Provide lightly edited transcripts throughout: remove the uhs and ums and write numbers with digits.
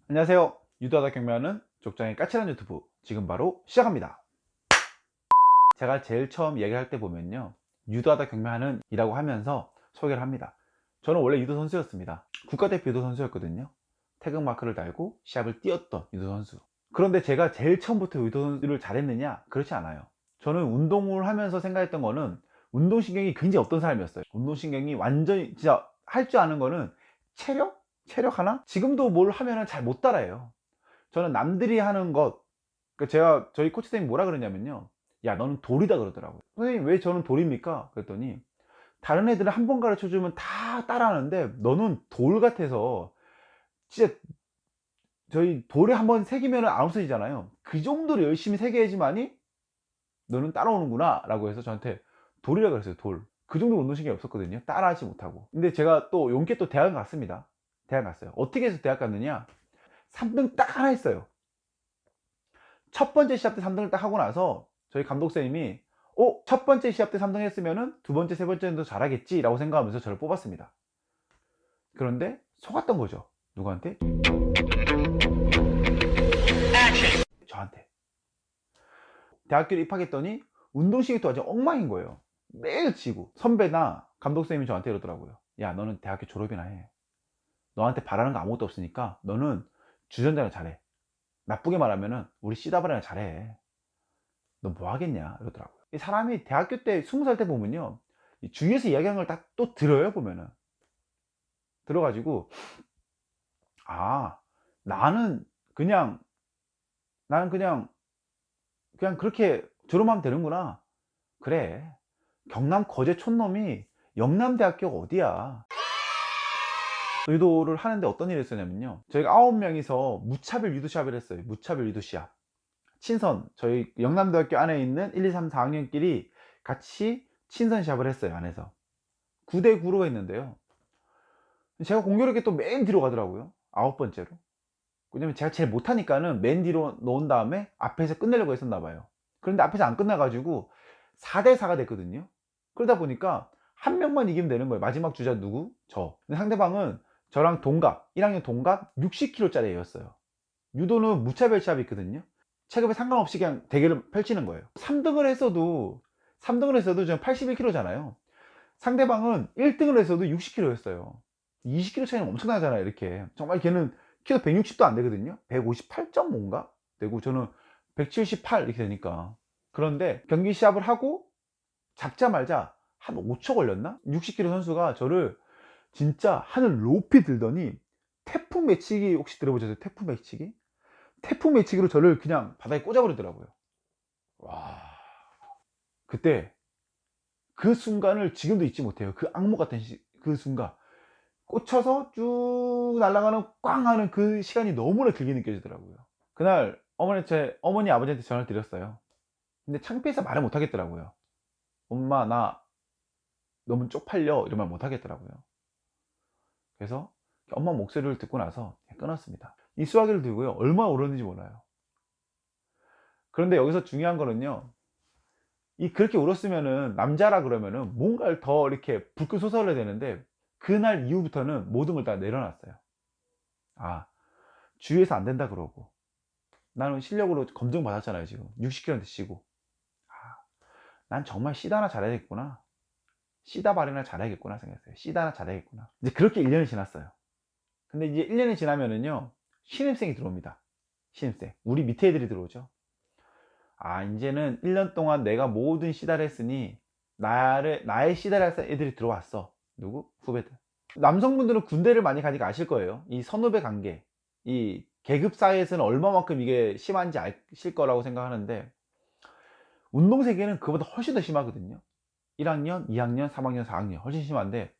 안녕하세요. 유도하다 경매하는 족장의 까칠한 유튜브 지금 바로 시작합니다. 제가 제일 처음 얘기할 때 보면요, 유도하다 경매하는 이라고 하면서 소개를 합니다. 저는 원래 유도 선수였습니다. 국가대표 유도 선수였거든요. 태극마크를 달고 시합을 뛰었던 유도 선수. 그런데 제가 제일 처음부터 유도를 잘했느냐? 그렇지 않아요. 저는 운동을 하면서 생각했던 거는 운동신경이 굉장히 없던 사람이었어요. 운동신경이 완전히 진짜 할 줄 아는 거는 체력? 체력 하나? 지금도 뭘 하면은 잘 못 따라해요. 저는 남들이 하는 것, 그러니까 제가 저희 코치 선생님이 뭐라 그러냐면요, 야 너는 돌이다 그러더라고요. 선생님 왜 저는 돌입니까? 그랬더니 다른 애들은 한 번 가르쳐 주면 다 따라하는데 너는 돌 같아서 진짜, 저희 돌에 한 번 새기면 안 없어지잖아요. 그 정도로 열심히 새겨야지만이 너는 따라오는구나 라고 해서 저한테 돌이라 그랬어요. 돌. 그 정도 운동신경이 없었거든요. 따라하지 못하고. 근데 제가 또 용케 또 대학을 갔습니다. 대학 갔어요. 어떻게 해서 대학 갔느냐, 3등 딱 하나 했어요. 첫 번째 시합 때 3등을 딱 하고 나서 저희 감독선생님이 첫 번째 시합 때 3등 했으면은 두 번째 세 번째는 더 잘하겠지 라고 생각하면서 저를 뽑았습니다. 그런데 속았던 거죠. 누구한테? 저한테. 대학교를 입학했더니 운동신경이 또 아주 엉망인 거예요. 매일 지고. 선배나 감독선생님이 저한테 이러더라고요. 야 너는 대학교 졸업이나 해. 너한테 바라는 거 아무것도 없으니까 너는 주전자나 잘해. 나쁘게 말하면은 우리 씨다발이나 잘해. 너 뭐 하겠냐 이러더라고요. 이 사람이 대학교 때 20살 때 보면요, 이 주위에서 이야기하는 걸 딱 또 들어요. 보면은 들어가지고, 아 나는 그냥 나는 그냥 그렇게 졸업하면 되는구나. 그래, 경남 거제 촌놈이 영남대학교가 어디야. 유도를 하는데 어떤 일이 있었냐면요, 저희가 9명이서 무차별 유도 시합을 했어요. 무차별 유도 시합. 친선, 저희 영남대학교 안에 있는 1, 2, 3, 4학년끼리 같이 친선 시합을 했어요. 안에서 9대 9로 했는데요, 제가 공교롭게 또 맨 뒤로 가더라고요. 9번째로. 왜냐면 제가 제일 못하니까는 맨 뒤로 놓은 다음에 앞에서 끝내려고 했었나 봐요. 그런데 앞에서 안 끝나가지고 4대 4가 됐거든요. 그러다 보니까 한 명만 이기면 되는 거예요. 마지막 주자 누구? 저. 근데 상대방은 저랑 동갑, 1학년 동갑 60kg짜리 애였어요. 유도는 무차별 시합이 있거든요. 체급에 상관없이 그냥 대결을 펼치는 거예요. 3등을 했어도 지금 81kg잖아요. 상대방은 1등을 했어도 60kg였어요. 20kg 차이는 엄청나잖아요. 이렇게 정말 걔는 키도 160도 안 되거든요. 158.5인가 되고 저는 178 이렇게 되니까. 그런데 경기 시합을 하고 잡자마자 한 5초 걸렸나? 60kg 선수가 저를 진짜 하늘 높이 들더니 태풍 매치기, 혹시 들어보셨어요? 태풍 매치기? 태풍 매치기로 저를 그냥 바닥에 꽂아버리더라고요. 와, 그때 그 순간을 지금도 잊지 못해요. 그 악몽 같은 그 순간, 꽂혀서 쭉 날아가는 꽝 하는 그 시간이 너무나 길게 느껴지더라고요. 그날 제 어머니 아버지한테 전화를 드렸어요. 근데 창피해서 말을 못 하겠더라고요. 엄마 나 너무 쪽팔려 이런 말 못 하겠더라고요. 그래서 엄마 목소리를 듣고 나서 끊었습니다. 이 수화기를 들고요, 얼마나 오르는지 몰라요. 그런데 여기서 중요한 거는요, 이 그렇게 울었으면은 남자라 그러면은 뭔가를 더 이렇게 불끈 솟아올려야 되는데, 그날 이후부터는 모든 걸 다 내려놨어요. 아, 주위에서 안 된다 그러고, 나는 실력으로 검증 받았잖아요. 지금 60kg한테 치고, 아, 난 정말 시다나 잘해야겠구나, 시다발이나 잘해야겠구나 생각했어요. 시다나 잘해야겠구나. 이제 그렇게 1년이 지났어요. 근데 이제 1년이 지나면은요, 신입생이 들어옵니다. 신입생, 우리 밑에 애들이 들어오죠. 아 이제는 1년 동안 내가 모든 시다를 했으니 나의 시다를 할 애들이 들어왔어. 누구? 후배들. 남성분들은 군대를 많이 가니까 아실 거예요. 이 선후배 관계, 이 계급 사이에서는 얼마만큼 이게 심한지 아실 거라고 생각하는데, 운동 세계는 그보다 훨씬 더 심하거든요. 1학년, 2학년, 3학년, 4학년 훨씬 심한데,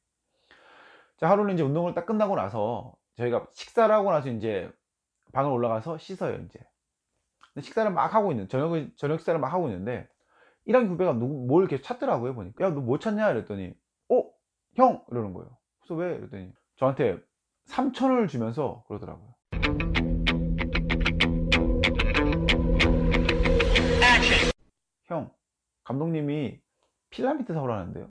자 하루는 이제 운동을 딱 끝나고 나서 저희가 식사를 하고 나서 이제 방을 올라가서 씻어요. 이제 식사를 막 하고 있는, 저녁 식사를 막 하고 있는데 1학년 후배가 뭘 계속 찾더라고요. 보니까 야 너 뭐 찾냐 이랬더니 형 이러는 거예요. 그래서 왜 이랬더니 저한테 3,000원을 주면서 그러더라고요. 형, 감독님이 필라멘트 사오라는데요.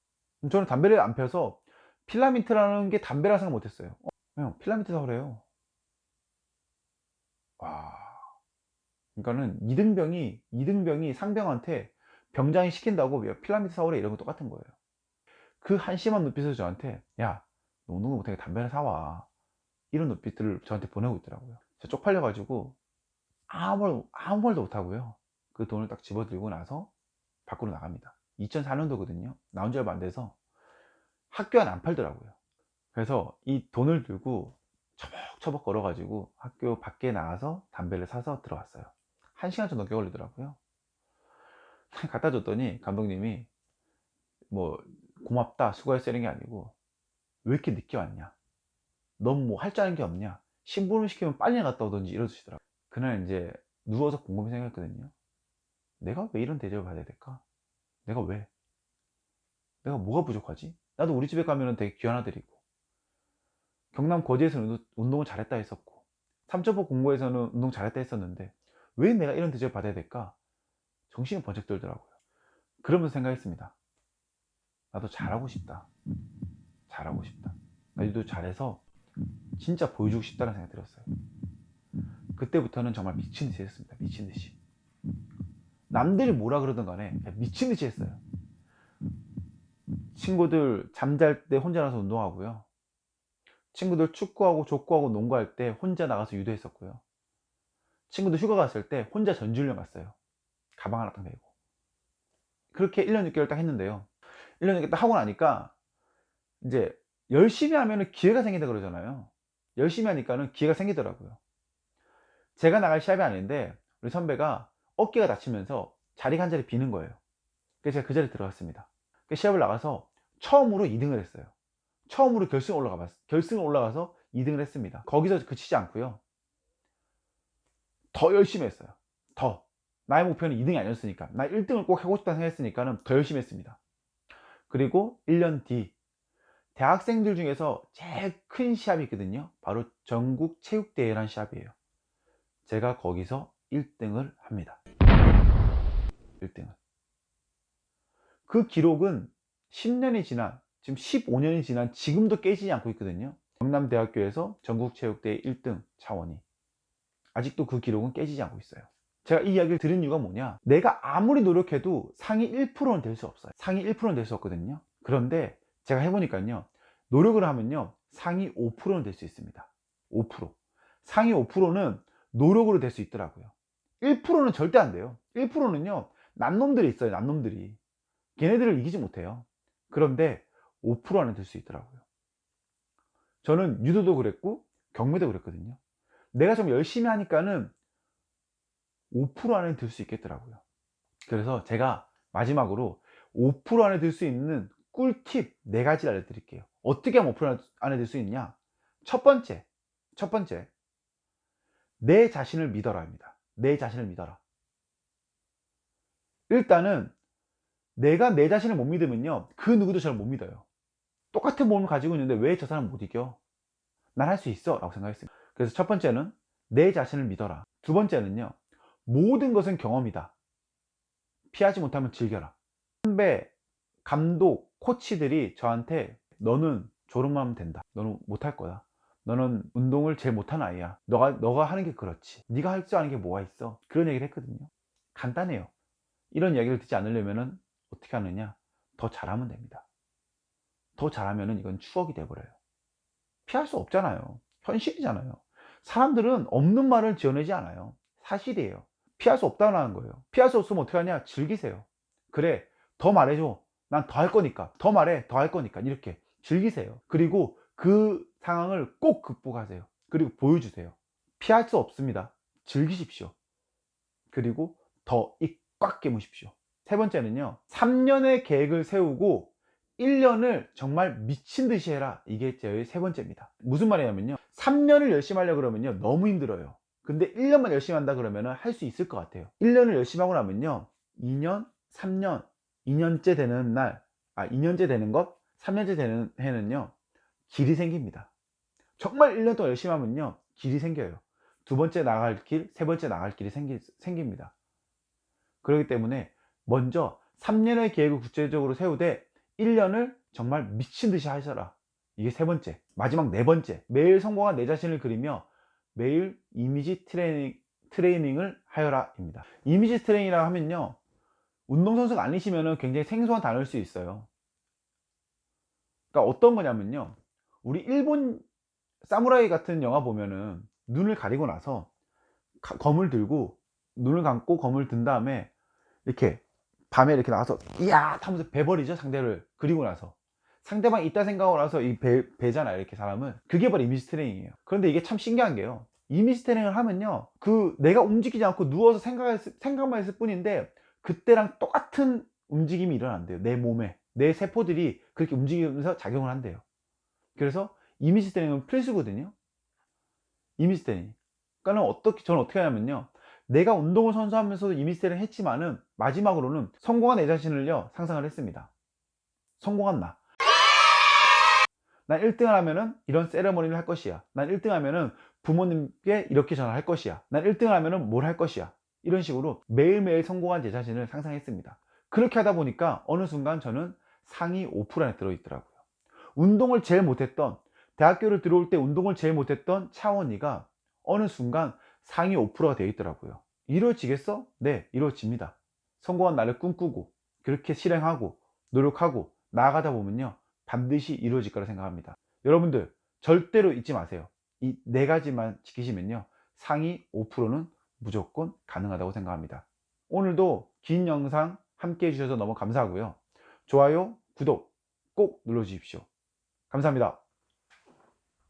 저는 담배를 안 펴서 필라멘트라는 게 담배라 생각 못했어요. 형 필라멘트 사오래요. 와. 그러니까는 이등병이 상병한테 병장이 시킨다고 필라미드 사오래 이런 거 똑같은 거예요. 그 한심한 눈빛에서 저한테 야, 너 운동도 못하게 담배를 사와. 이런 눈빛들을 저한테 보내고 있더라고요. 저 쪽팔려 가지고 아무 말도 못 하고요. 그 돈을 딱 집어들고 나서 밖으로 나갑니다. 2004년도거든요. 나온 지 얼마 안 돼서 학교 안 팔더라고요. 그래서 이 돈을 들고 처벅처벅 걸어 가지고 학교 밖에 나가서 담배를 사서 들어왔어요. 1시간 좀 넘게 걸리더라고요. 갖다 줬더니 감독님이 뭐 고맙다 수고했어 이런 게 아니고 왜 이렇게 늦게 왔냐, 넌 뭐 할 줄 아는 게 없냐, 심부름 시키면 빨리 갔다 오던지 이러시더라고요. 그날 이제 누워서 곰곰이 생각했거든요. 내가 왜 이런 대접을 받아야 될까? 내가 왜? 내가 뭐가 부족하지? 나도 우리 집에 가면은 되게 귀한 아들이고, 경남 거제에서는 운동을 잘했다 했었고, 삼천포 공고에서는 운동 잘했다 했었는데 왜 내가 이런 대접을 받아야 될까? 정신이 번쩍 들더라고요. 그러면서 생각했습니다. 나도 잘하고 싶다. 잘하고 싶다. 나도 잘해서 진짜 보여주고 싶다는 생각이 들었어요. 그때부터는 정말 미친 듯이 했습니다. 미친 듯이. 남들이 뭐라 그러든 간에 그냥 미친 듯이 했어요. 친구들 잠잘 때 혼자 나가서 운동하고요. 친구들 축구하고 족구하고 농구할 때 혼자 나가서 유도했었고요. 친구들 휴가 갔을 때 혼자 전지훈련 갔어요. 가방 하나 딱 메고. 그렇게 1년 6개월 딱 했는데요. 1년 6개월 딱 하고 나니까 이제 열심히 하면 기회가 생긴다 그러잖아요. 열심히 하니까는 기회가 생기더라고요. 제가 나갈 시합이 아닌데 우리 선배가 어깨가 다치면서 자리가 한 자리 비는 거예요. 그래서 제가 그 자리에 들어갔습니다. 시합을 나가서 처음으로 2등을 했어요. 처음으로 결승을 올라가서 2등을 했습니다. 거기서 그치지 않고요. 더 열심히 했어요. 더. 나의 목표는 2등이 아니었으니까. 나 1등을 꼭 하고 싶다는 생각했으니까 더 열심히 했습니다. 그리고 1년 뒤 대학생들 중에서 제일 큰 시합이 있거든요. 바로 전국체육대회라는 시합이에요. 제가 거기서 1등을 합니다. 1등을. 그 기록은 10년이 지난, 지금 15년이 지난 지금도 깨지지 않고 있거든요. 경남대학교에서 전국체육대회 1등 차원이. 아직도 그 기록은 깨지지 않고 있어요. 제가 이 이야기를 들은 이유가 뭐냐, 내가 아무리 노력해도 상위 1%는 될 수 없어요. 상위 1%는 될 수 없거든요. 그런데 제가 해보니까요, 노력을 하면요 상위 5%는 될 수 있습니다. 5%. 상위 5%는 노력으로 될 수 있더라고요. 1%는 절대 안 돼요. 1%는요 난놈들이 있어요. 난놈들이 걔네들을 이기지 못해요. 그런데 5% 안에 들 수 있더라고요. 저는 유도도 그랬고 경매도 그랬거든요. 내가 좀 열심히 하니까는 5% 안에 들 수 있겠더라고요. 그래서 제가 마지막으로 5% 안에 들 수 있는 꿀팁 4가지 알려드릴게요. 어떻게 하면 5% 안에 들 수 있냐? 첫 번째, 내 자신을 믿어라입니다. 내 자신을 믿어라. 일단은 내가 내 자신을 못 믿으면요 그 누구도 저를 못 믿어요. 똑같은 몸을 가지고 있는데 왜 저 사람 못 이겨? 난 할 수 있어 라고 생각했습니다. 그래서 첫 번째는 내 자신을 믿어라. 두 번째는요, 모든 것은 경험이다. 피하지 못하면 즐겨라. 선배, 감독, 코치들이 저한테 너는 졸업만 하면 된다. 너는 못할 거야. 너는 운동을 제일 못하는 아이야. 너가 하는 게 그렇지. 네가 할 줄 아는 게 뭐가 있어. 그런 얘기를 했거든요. 간단해요. 이런 이야기를 듣지 않으려면 어떻게 하느냐, 더 잘하면 됩니다. 더 잘하면 이건 추억이 돼버려요. 피할 수 없잖아요. 현실이잖아요. 사람들은 없는 말을 지어내지 않아요. 사실이에요. 피할 수 없다는 거예요. 피할 수 없으면 어떻게 하냐, 즐기세요. 그래, 더 말해줘. 난 더 할 거니까. 더 말해, 더 할 거니까. 이렇게 즐기세요. 그리고 그 상황을 꼭 극복하세요. 그리고 보여주세요. 피할 수 없습니다. 즐기십시오. 그리고 더 입 꽉 깨무십시오. 세 번째는요, 3년의 계획을 세우고 1년을 정말 미친 듯이 해라. 이게 제 세 번째입니다. 무슨 말이냐면요, 3년을 열심히 하려고 그러면요 너무 힘들어요. 근데 1년만 열심히 한다 그러면 할 수 있을 것 같아요. 1년을 열심히 하고 나면요 2년, 3년, 2년째 되는 날, 2년째 되는 것, 3년째 되는 해는요 길이 생깁니다. 정말 1년 동안 열심히 하면요 길이 생겨요. 두 번째 나갈 길, 세 번째 나갈 길이 생깁니다. 그렇기 때문에 먼저 3년의 계획을 구체적으로 세우되 1년을 정말 미친 듯이 하셔라. 이게 세 번째. 마지막 네 번째, 매일 성공한 내 자신을 그리며 매일 이미지 트레이닝을 하여라 입니다. 이미지 트레이닝이라 하면요, 운동선수가 아니시면 굉장히 생소한 단어일 수 있어요. 그러니까 어떤 거냐면요, 우리 일본 사무라이 같은 영화 보면은 눈을 가리고 나서 검을 들고 눈을 감고 검을 든 다음에 이렇게 밤에 이렇게 나가서 이야 하면서 베버리죠, 상대를. 그리고 나서 상대방이 있다 생각하고 나서 이 배잖아요, 이렇게 사람은. 그게 바로 이미지 트레이닝이에요. 그런데 이게 참 신기한 게요, 이미지 트레이닝을 하면요, 그 내가 움직이지 않고 누워서 생각만 했을 뿐인데 그때랑 똑같은 움직임이 일어난대요. 내 몸에 내 세포들이 그렇게 움직이면서 작용을 한대요. 그래서 이미지 트레이닝은 필수거든요. 이미지 트레이닝. 그러니까 저는 어떻게 하냐면요, 내가 운동을 선수하면서도 이미지 트레이닝 했지만은 마지막으로는 성공한 내 자신을요 상상을 했습니다. 성공한 난 1등을 하면은 이런 세레머니를 할 것이야. 난 1등 하면은 부모님께 이렇게 전화할 것이야. 난 1등을 하면은 뭘 할 것이야. 이런 식으로 매일매일 성공한 제 자신을 상상했습니다. 그렇게 하다 보니까 어느 순간 저는 상위 5% 안에 들어있더라고요. 운동을 제일 못했던, 대학교를 들어올 때 운동을 제일 못했던 차원이가 어느 순간 상위 5%가 되어 있더라고요. 이루어지겠어? 네, 이루어집니다. 성공한 나를 꿈꾸고 그렇게 실행하고 노력하고 나아가다 보면요, 반드시 이루어질 거라 생각합니다. 여러분들 절대로 잊지 마세요. 이 네 가지만 지키시면요, 상위 5%는 무조건 가능하다고 생각합니다. 오늘도 긴 영상 함께 해주셔서 너무 감사하고요. 좋아요, 구독 꼭 눌러주십시오. 감사합니다.